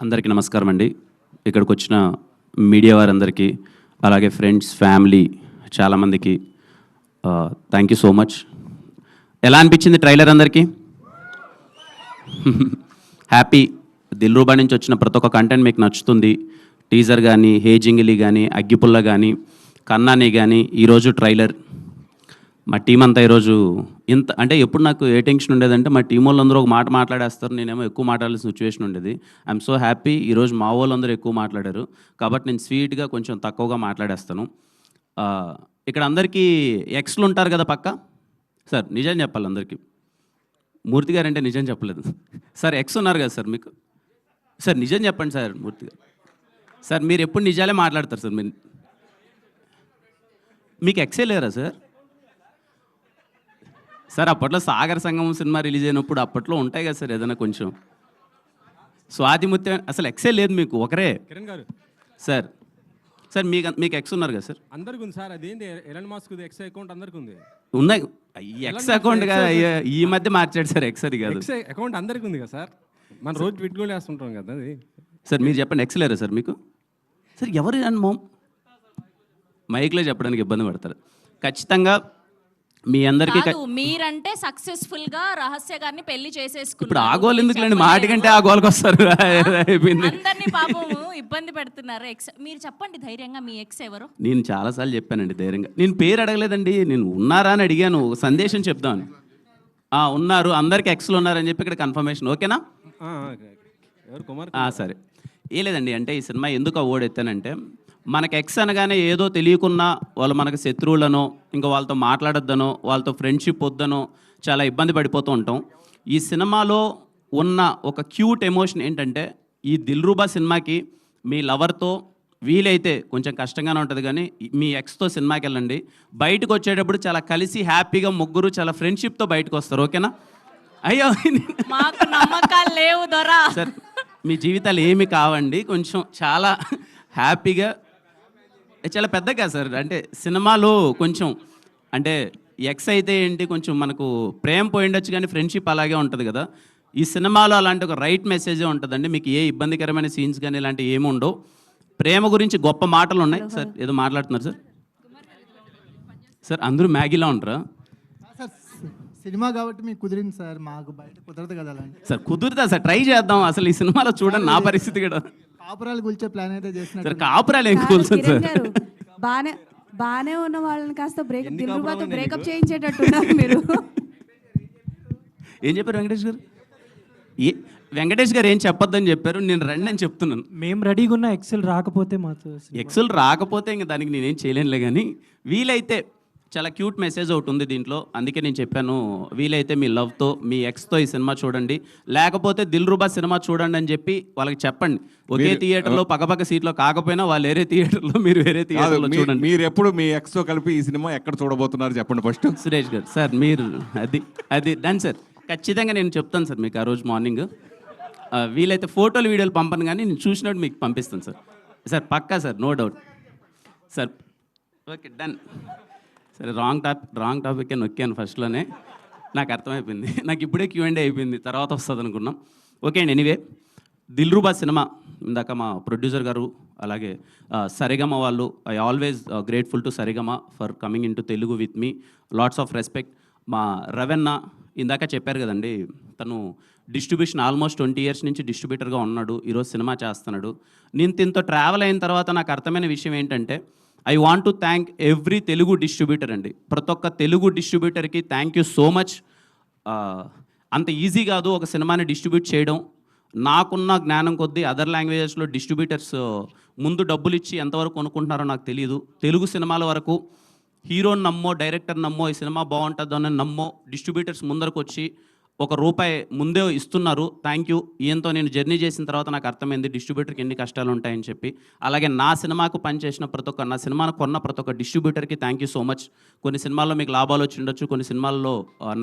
అందరికీ నమస్కారం అండి. ఇక్కడికి వచ్చిన మీడియా వారందరికీ, అలాగే ఫ్రెండ్స్, ఫ్యామిలీ చాలామందికి థ్యాంక్ యూ సో మచ్. ఎలా అనిపించింది ట్రైలర్ అందరికీ? హ్యాపీ. దిల్రూబా నుంచి వచ్చిన ప్రతి ఒక్క కంటెంట్ మీకు నచ్చుతుంది. టీజర్ కానీ, హే జింగిలి కానీ, అగ్గిపుల్ల కానీ, కన్నాని కానీ, ఈరోజు ట్రైలర్. మా టీం అంతా ఈరోజు ఇంత అంటే ఎప్పుడు నాకు ఏ టెన్షన్ ఉండేదంటే మా టీం వాళ్ళందరూ ఒక మాట మాట్లాడేస్తారు, నేనేమో ఎక్కువ మాట్లాడాల్సిన సిచ్యువేషన్ ఉండేది. ఐఎమ్ సో హ్యాపీ ఈరోజు మా వాళ్ళందరూ ఎక్కువ మాట్లాడారు కాబట్టి నేను స్వీట్గా కొంచెం తక్కువగా మాట్లాడేస్తాను. ఇక్కడ అందరికీ ఎక్స్లు ఉంటారు కదా పక్క. సార్ నిజం చెప్పాలి అందరికీ, మూర్తి గారు అంటే నిజం చెప్పలేదు సార్. ఎక్స్ ఉన్నారు కదా సార్ మీకు. సార్ నిజం చెప్పండి సార్. మూర్తి గారు సార్ మీరు ఎప్పుడు నిజాలే మాట్లాడతారు సార్. మీకు ఎక్సే లేరా సార్? సార్ అప్పట్లో సాగర్ సంగమం సినిమా రిలీజ్ అయినప్పుడు అప్పట్లో ఉంటాయి కదా సార్ ఏదైనా కొంచెం. స్వాతిముత్యం అసలు ఎక్సే లేదు మీకు, ఒకరే కిరణ్ గారు. సార్ సార్ మీకు ఎక్స్ ఉన్నారు కదా సార్? అందరికి ఉంది సార్. అదేంటి ఎలన్ మాస్క్ ఎక్స్ అకౌంట్ అందరికి ఉంది. ఉన్నాయి. ఎక్స్ అకౌంట్ కదా ఈ మధ్య మార్చాడు సార్. ఎక్స్ అది కాదు, ఎక్స్ అకౌంట్ అందరికి ఉంది కదా సార్. మన రోజు పెట్టుకొని వేస్తుంటాం కదా అది. సార్ మీరు చెప్పండి, ఎక్స్ లేరా సార్ మీకు? సార్ ఎవరు అని మైక్లో చెప్పడానికి ఇబ్బంది పడతారు. ఖచ్చితంగా మీ అందరికీ మీరంటే సక్సెస్ఫుల్ గా రహస్య గారిని పెళ్లి చేసేసుకున్నారు. ఇప్పుడు ఆ గోల్ ఎందుకులేండి, మాటి కంటే ఆ గోల్కి వస్తారు. అందరినీ పాపము ఇబ్బంది పెడుతున్నారు. ఎక్స్ మీరు చెప్పండి ధైర్యంగా, మీ ఎక్స్ ఎవరు? నేను చాలాసార్లు చెప్పానండి ధైర్యంగా. నేను పేరు అడగలేదండి, నేను ఉన్నారా అని అడిగాను, ఒక సందేశం చెప్దామని. ఉన్నారు, అందరికి ఎక్స్లు ఉన్నారని చెప్పి ఇక్కడ కన్ఫర్మేషన్. ఓకేనా? సరే. ఏ లేదండి, అంటే ఈ సినిమా ఎందుకు అవార్డు ఎత్తానంటే, మనకు ఎక్స్ అనగానే ఏదో తెలియకున్నా వాళ్ళు మనకు శత్రువులనో, ఇంకా వాళ్ళతో మాట్లాడొద్దనో, వాళ్ళతో ఫ్రెండ్షిప్ వద్దనో చాలా ఇబ్బంది పడిపోతూ ఉంటాం. ఈ సినిమాలో ఉన్న ఒక క్యూట్ ఎమోషన్ ఏంటంటే, ఈ దిల్రూబా సినిమాకి మీ లవర్తో వీలైతే కొంచెం కష్టంగానే ఉంటుంది కానీ మీ ఎక్స్తో సినిమాకి వెళ్ళండి. బయటకు వచ్చేటప్పుడు చాలా కలిసి హ్యాపీగా ముగ్గురు చాలా ఫ్రెండ్షిప్తో బయటకు వస్తారు. ఓకేనా? అయ్యో మాకు నమ్మకాలు లేవు దొరా. సార్ మీ జీవితాలు ఏమి కావండి, కొంచెం చాలా హ్యాపీగా, చాలా పెద్దగా సార్. అంటే సినిమాలో కొంచెం అంటే ఎక్స్ అయితే ఏంటి, కొంచెం మనకు ప్రేమ పోయిండొచ్చు కానీ ఫ్రెండ్షిప్ అలాగే ఉంటుంది కదా. ఈ సినిమాలో అలాంటి ఒక రైట్ మెసేజే ఉంటుందండి. మీకు ఏ ఇబ్బందికరమైన సీన్స్ కానీ ఇలాంటివి ఏమి ఉండవు. ప్రేమ గురించి గొప్ప మాటలు ఉన్నాయి. సార్ ఏదో మాట్లాడుతున్నారు సార్. సార్ అందరూ మ్యాగీలా ఉంటారా సార్? సినిమా కాబట్టి మీకు కుదిరింది సార్, మాకు బయట కుదరదు కదా అలాంటి. సార్ కుదురుతా సార్, ట్రై చేద్దాం. అసలు ఈ సినిమాలో చూడండి నా పరిస్థితి కూడా. కాపురాలు కూల్చే ప్లాన్ అయితే చేసిన సార్. కాపురాలు ఏం కూల్చండి సార్. బానే ఉన్న వాళ్ళని కాస్త దిల్రూబాతో బ్రేకప్ చేయించేటట్టున్నారు మీరు. ఏం చెప్పారు వెంకటేష్ గారు? వెంకటేష్ గారు ఏం చెప్పొద్దని చెప్పారు, నేను రండి అని చెప్తున్నాను. మేము రెడీగా ఉన్న ఎక్సెల్ రాకపోతే మాతో ఎక్సెల్ రాకపోతే ఇంకా దానికి నేనేం చేయలేనులే. కానీ వీలైతే చాలా క్యూట్ మెసేజ్ ఒకటి ఉంది దీంట్లో, అందుకే నేను చెప్పాను వీలైతే మీ లవ్తో మీ ఎక్స్తో ఈ సినిమా చూడండి, లేకపోతే దిల్రూబా సినిమా చూడండి అని చెప్పి వాళ్ళకి చెప్పండి. ఒకే థియేటర్లో పక్కపక్క సీట్లో కాకపోయినా వాళ్ళు వేరే థియేటర్లో, మీరు వేరే థియేటర్లో చూడండి. మీరు ఎప్పుడు మీ ఎక్స్తో కలిపి ఈ సినిమా ఎక్కడ చూడబోతున్నారు చెప్పండి ఫస్ట్. సురేష్ గారు సార్ మీరు అది డన్ సార్. ఖచ్చితంగా నేను చెప్తాను సార్ మీకు ఆ రోజు మార్నింగ్. వీలైతే ఫోటోలు వీడియోలు పంపను కానీ నేను చూసినట్టు మీకు పంపిస్తాను సార్. సార్ పక్కా sir, no doubt sir. Okay done. సరే రాంగ్ టాపిక్ అని నొక్కాను ఫస్ట్లోనే, నాకు అర్థమైపోయింది. నాకు ఇప్పుడే Q&A అయిపోయింది, తర్వాత వస్తుంది అనుకున్నాం. ఓకే అండి. ఎనీవే దిల్రూబా సినిమా ఇందాక మా ప్రొడ్యూసర్ గారు అలాగే సరిగమ వాళ్ళు, I always grateful to Sarigama for coming in to Telugu with me. Lots of respect. మా రవెన్న ఇందాక చెప్పారు కదండి, తను డిస్ట్రిబ్యూషన్ ఆల్మోస్ట్ 20 years నుంచి డిస్ట్రిబ్యూటర్గా ఉన్నాడు, ఈరోజు సినిమా చేస్తున్నాడు. నేను దీంతో ట్రావెల్ అయిన తర్వాత నాకు అర్థమైన విషయం ఏంటంటే, I want to thank every Telugu distributor అండి. ప్రతి ఒక్క తెలుగు డిస్ట్రిబ్యూటర్కి థ్యాంక్ యూ సో మచ్. అంత ఈజీ కాదు ఒక సినిమాని డిస్ట్రిబ్యూట్ చేయడం. నాకున్న జ్ఞానం కొద్దీ అదర్ లాంగ్వేజెస్లో డిస్ట్రిబ్యూటర్స్ ముందు డబ్బులు ఇచ్చి ఎంతవరకు కొనుక్కుంటున్నారో నాకు తెలియదు. తెలుగు సినిమాల వరకు హీరోని నమ్మో, డైరెక్టర్ నమ్మో, ఈ సినిమా బాగుంటుందని నమ్మో డిస్ట్రిబ్యూటర్స్ ముందరకు వచ్చి ₹1 ముందే ఇస్తున్నారు. Thank you. ఈయంతో నేను జర్నీ చేసిన తర్వాత నాకు అర్థమైంది డిస్ట్రిబ్యూటర్కి ఎన్ని కష్టాలు ఉంటాయని చెప్పి. అలాగే నా సినిమాకు పనిచేసిన నా సినిమాను కొన్న ప్రతి ఒక్క డిస్ట్రిబ్యూటర్కి థ్యాంక్ యూ సో మచ్. కొన్ని సినిమాల్లో మీకు లాభాలు వచ్చి ఉండొచ్చు, కొన్ని సినిమాల్లో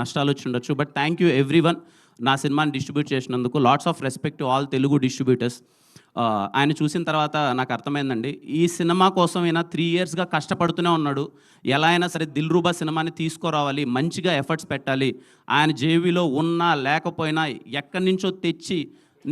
నష్టాలు వచ్చి ఉండొచ్చు, బట్ థ్యాంక్ యూ ఎవ్రీవన్ నా సినిమాని డిస్ట్రిబ్యూట్ చేసినందుకు. Lots of respect to all Telugu distributors. ఆయన చూసిన తర్వాత నాకు అర్థమైందండి, ఈ సినిమా కోసం ఈయన 3 yearsగా కష్టపడుతూనే ఉన్నాడు. ఎలా అయినా సరే దిల్రూబా సినిమాని తీసుకురావాలి, మంచిగా ఎఫర్ట్స్ పెట్టాలి. ఆయన జేబీలో ఉన్నా లేకపోయినా ఎక్కడి నుంచో తెచ్చి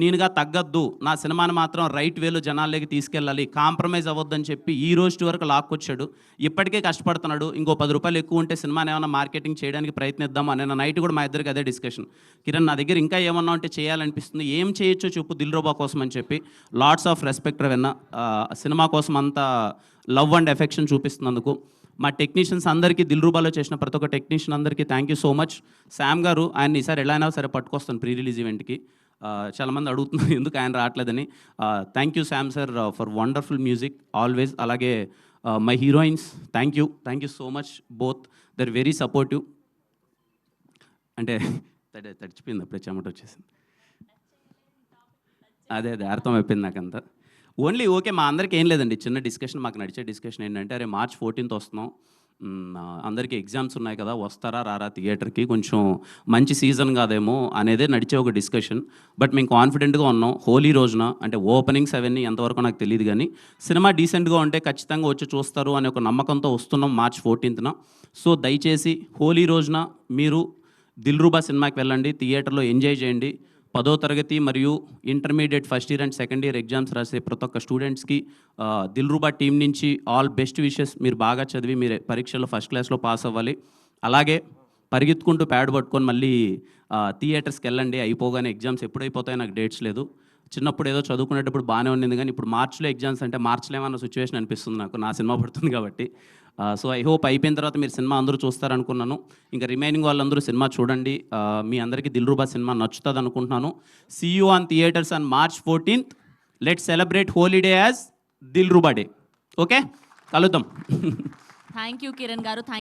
నేనుగా తగ్గద్దు, నా సినిమాని మాత్రం రైట్ వేలో జనాల్లోకి తీసుకెళ్ళాలి, కాంప్రమైజ్ అవ్వద్దని చెప్పి ఈ రోజు వరకు లాక్కొచ్చాడు. ఇప్పటికే కష్టపడుతున్నాడు. ఇంకో 10 రూపాయలు ఎక్కువ ఉంటే సినిమాని ఏమైనా మార్కెటింగ్ చేయడానికి ప్రయత్నిద్దాం అనే నైట్ కూడా మా ఇద్దరికి అదే డిస్కషన్. కిరణ్, నా దగ్గర ఇంకా ఏమన్నా ఉంటే చేయాలనిపిస్తుంది, ఏం చేయొచ్చో చెప్పు దిల్రుబా కోసం అని చెప్పి. Lots of respect Ravanna, cinema కోసం అంత లవ్ అండ్ ఎఫెక్షన్ చూపిస్తున్నందుకు. మా టెక్నీషియన్స్ అందరికీ, దిల్రుబాలో చేసిన ప్రతి ఒక్క టెక్నీషియన్ అందరికీ thank you so much. Sam గారు, ఆయన ఈసారి ఎలా అయినా సరే పట్టుకొస్తాను ప్రీ రిలీజ్ ఈవెంట్కి. చాలామంది అడుగుతున్నారు ఎందుకు ఆయన రావట్లేదని. Thank you Sam sir for wonderful music always. అలాగే my heroines, thank you so much both, they're very supportive. అంటే తడిచిపోయింది అప్పుడే, చెమట వచ్చేసింది. అదే అర్థం అయిపోయింది నాకంతా. ఓన్లీ ఓకే, మా అందరికీ ఏం లేదండి, చిన్న డిస్కషన్, మాకు నడిచే డిస్కషన్ ఏంటంటే, అరే March 14th వస్తున్నాం, అందరికీ ఎగ్జామ్స్ ఉన్నాయి కదా, వస్తారా రారా థియేటర్కి, కొంచెం మంచి సీజన్ కాదేమో అనేదే నడిచే ఒక డిస్కషన్. బట్ మేము కాన్ఫిడెంట్గా ఉన్నాం. హోలీ రోజున, అంటే ఓపెనింగ్స్ అవన్నీ ఎంతవరకు నాకు తెలియదు కానీ, సినిమా డీసెంట్గా ఉంటే ఖచ్చితంగా వచ్చి చూస్తారు అనే ఒక నమ్మకంతో వస్తున్నాం March 14th. సో దయచేసి హోలీ రోజున మీరు దిల్రుబా సినిమాకి వెళ్ళండి, థియేటర్లో ఎంజాయ్ చేయండి. 10వ తరగతి మరియు intermediate first year and second year exams రాసే ప్రతి ఒక్క స్టూడెంట్స్కి దిల్రుబా టీం నుంచి ఆల్ బెస్ట్ విషెస్. మీరు బాగా చదివి మీరు పరీక్షల్లో ఫస్ట్ క్లాస్లో పాస్ అవ్వాలి. అలాగే పరిగెత్తుకుంటూ ప్యాడ్ పట్టుకొని మళ్ళీ థియేటర్స్కి వెళ్ళండి. అయిపోగానే ఎగ్జామ్స్ ఎప్పుడు అయిపోతాయో నాకు డేట్స్ లేదు. చిన్నప్పుడు ఏదో చదువుకునేటప్పుడు బాగానే ఉండింది కానీ ఇప్పుడు మార్చ్లో ఎగ్జామ్స్ అంటే మార్చ్లో ఏమన్నా సిచ్యువేషన్ అనిపిస్తుంది నాకు, నా సినిమా పడుతుంది కాబట్టి. సో ఐ హోప్ అయిపోయిన తర్వాత మీరు సినిమా అందరూ చూస్తారనుకున్నాను. ఇంకా రిమైనింగ్ వాళ్ళందరూ సినిమా చూడండి. మీ అందరికీ దిల్రుబా సినిమా నచ్చుతుంది అనుకుంటున్నాను. See you on theatres on March 14th. Let's celebrate Holi day as Dilruba day. Okay, కలుద్దాం. థ్యాంక్ యూ కిరణ్ గారు.